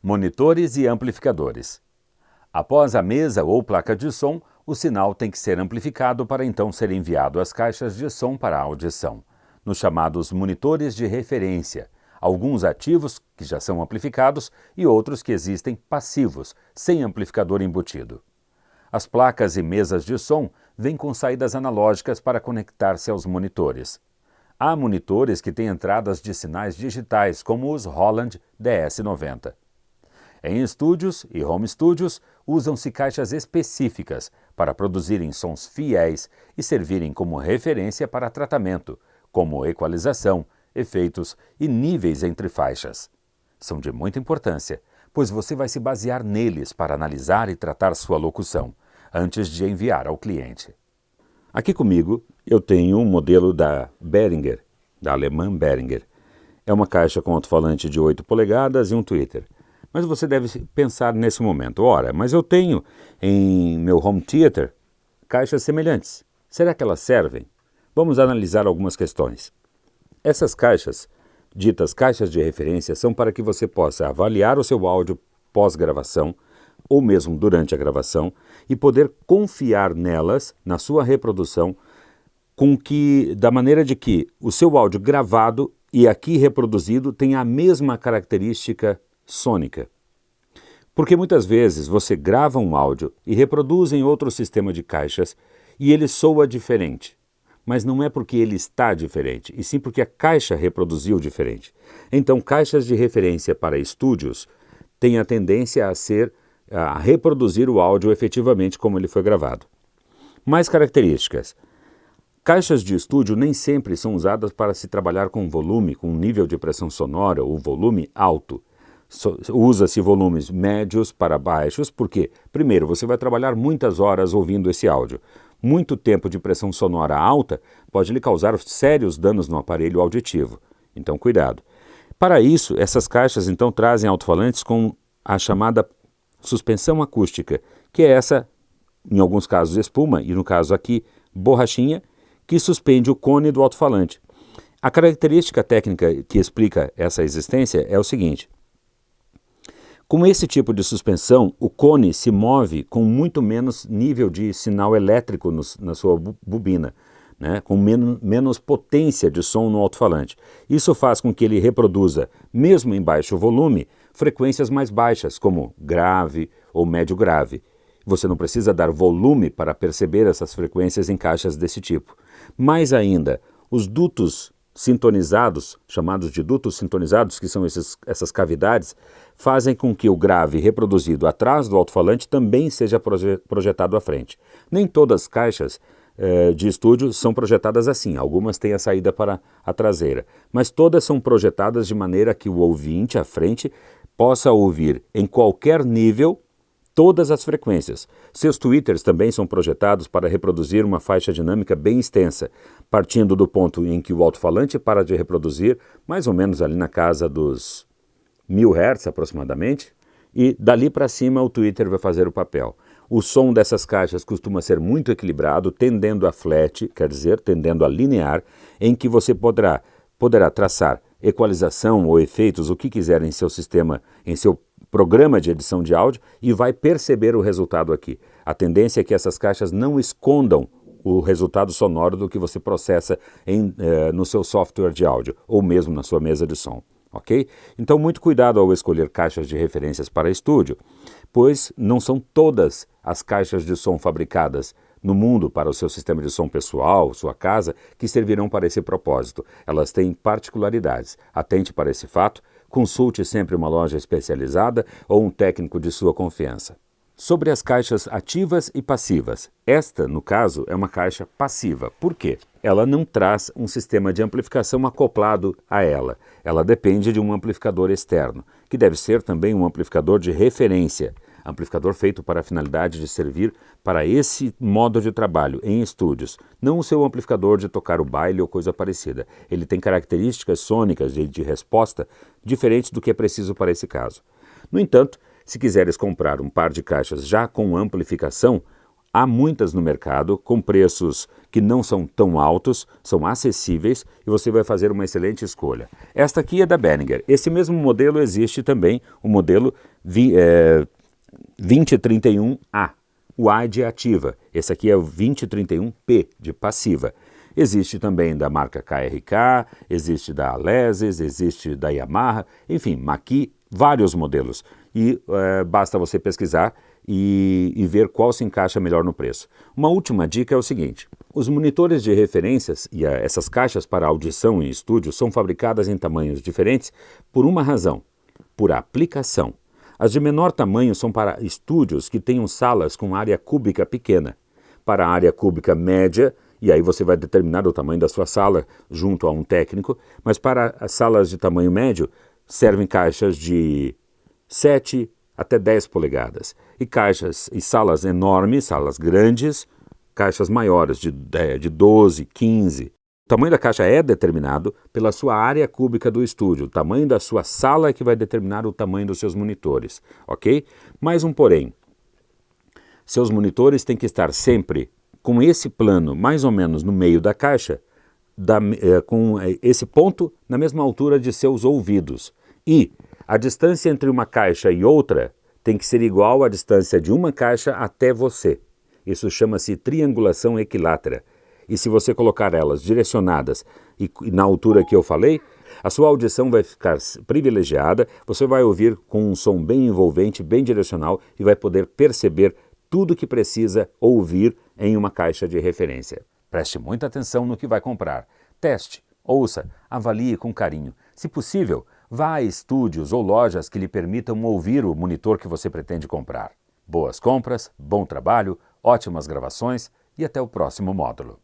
Monitores e amplificadores. Após a mesa ou placa de som, o sinal tem que ser amplificado para então ser enviado às caixas de som para audição, nos chamados monitores de referência, alguns ativos, que já são amplificados, e outros que existem passivos, sem amplificador embutido. As placas e mesas de som vêm com saídas analógicas para conectar-se aos monitores. Há monitores que têm entradas de sinais digitais, como os Roland DS90. Em estúdios e home studios, usam-se caixas específicas para produzirem sons fiéis e servirem como referência para tratamento, como equalização, efeitos e níveis entre faixas. São de muita importância, pois você vai se basear neles para analisar e tratar sua locução, antes de enviar ao cliente. Aqui comigo eu tenho um modelo da Behringer, da alemã Behringer. É uma caixa com alto-falante de 8 polegadas e um tweeter. Mas você deve pensar nesse momento, ora, mas eu tenho em meu home theater caixas semelhantes. Será que elas servem? Vamos analisar algumas questões. Essas caixas, ditas caixas de referência, são para que você possa avaliar o seu áudio pós-gravação, ou mesmo durante a gravação, e poder confiar nelas, na sua reprodução, da maneira de que o seu áudio gravado e aqui reproduzido tenha a mesma característica sônica. Porque muitas vezes você grava um áudio e reproduz em outro sistema de caixas e ele soa diferente. Mas não é porque ele está diferente, e sim porque a caixa reproduziu diferente. Então, caixas de referência para estúdios têm a tendência a reproduzir o áudio efetivamente como ele foi gravado. Mais características. Caixas de estúdio nem sempre são usadas para se trabalhar com volume, com nível de pressão sonora ou volume alto. Usa-se volumes médios para baixos, porque, primeiro, você vai trabalhar muitas horas ouvindo esse áudio. Muito tempo de pressão sonora alta pode lhe causar sérios danos no aparelho auditivo. Então, cuidado. Para isso, essas caixas então trazem alto-falantes com a chamada suspensão acústica, que é essa, em alguns casos, espuma, e no caso aqui, borrachinha, que suspende o cone do alto-falante. A característica técnica que explica essa existência é o seguinte. Com esse tipo de suspensão, o cone se move com muito menos nível de sinal elétrico na sua bobina, né? Com menos potência de som no alto-falante. Isso faz com que ele reproduza, mesmo em baixo volume, frequências mais baixas, como grave ou médio grave. Você não precisa dar volume para perceber essas frequências em caixas desse tipo. Mais ainda, os dutos sintonizados, chamados de dutos sintonizados, que são essas cavidades, fazem com que o grave reproduzido atrás do alto-falante também seja projetado à frente. Nem todas as caixas de estúdio são projetadas assim, algumas têm a saída para a traseira, mas todas são projetadas de maneira que o ouvinte à frente possa ouvir em qualquer nível todas as frequências. Seus tweeters também são projetados para reproduzir uma faixa dinâmica bem extensa, partindo do ponto em que o alto-falante para de reproduzir, mais ou menos ali na casa dos 1000 Hz aproximadamente, e dali para cima o tweeter vai fazer o papel. O som dessas caixas costuma ser muito equilibrado, tendendo a flat, quer dizer, tendendo a linear, em que você poderá traçar equalização ou efeitos, o que quiser em seu sistema, em seu programa de edição de áudio, e vai perceber o resultado aqui. A tendência é que essas caixas não escondam o resultado sonoro do que você processa no seu software de áudio, ou mesmo na sua mesa de som. Ok? Então, muito cuidado ao escolher caixas de referências para estúdio, pois não são todas as caixas de som fabricadas no mundo para o seu sistema de som pessoal, sua casa, que servirão para esse propósito. Elas têm particularidades. Atente para esse fato, consulte sempre uma loja especializada ou um técnico de sua confiança. Sobre as caixas ativas e passivas. Esta, no caso, é uma caixa passiva. Por quê? Ela não traz um sistema de amplificação acoplado a ela. Ela depende de um amplificador externo, que deve ser também um amplificador de referência. Amplificador feito para a finalidade de servir para esse modo de trabalho em estúdios, não o seu amplificador de tocar o baile ou coisa parecida. Ele tem características sônicas de resposta diferentes do que é preciso para esse caso. No entanto, se quiseres comprar um par de caixas já com amplificação, Há muitas no mercado com preços que não são tão altos, são acessíveis e você vai fazer uma excelente escolha. Esta aqui é da Behringer. Esse mesmo modelo existe também, o modelo 2031A. O A é de ativa. Esse aqui é o 2031P, de passiva. Existe também da marca KRK, existe da Alesis, existe da Yamaha, enfim, Maki, vários modelos. E basta você pesquisar e ver qual se encaixa melhor no preço. Uma última dica é o seguinte: os monitores de referências e essas caixas para audição em estúdio são fabricadas em tamanhos diferentes por uma razão: por aplicação. As de menor tamanho são para estúdios que tenham salas com área cúbica pequena. Para a área cúbica média, e aí você vai determinar o tamanho da sua sala junto a um técnico, mas para as salas de tamanho médio servem caixas de 7 até 10 polegadas. E caixas e salas enormes, salas grandes, caixas maiores de 12, 15. O tamanho da caixa é determinado pela sua área cúbica do estúdio. O tamanho da sua sala é que vai determinar o tamanho dos seus monitores, ok? Mais um porém. Seus monitores têm que estar sempre com esse plano mais ou menos no meio da caixa, com esse ponto na mesma altura de seus ouvidos. E a distância entre uma caixa e outra tem que ser igual à distância de uma caixa até você. Isso chama-se triangulação equilátera. E se você colocar elas direcionadas e na altura que eu falei, a sua audição vai ficar privilegiada, você vai ouvir com um som bem envolvente, bem direcional e vai poder perceber tudo que precisa ouvir em uma caixa de referência. Preste muita atenção no que vai comprar. Teste, ouça, avalie com carinho. Se possível, vá a estúdios ou lojas que lhe permitam ouvir o monitor que você pretende comprar. Boas compras, bom trabalho, ótimas gravações e até o próximo módulo.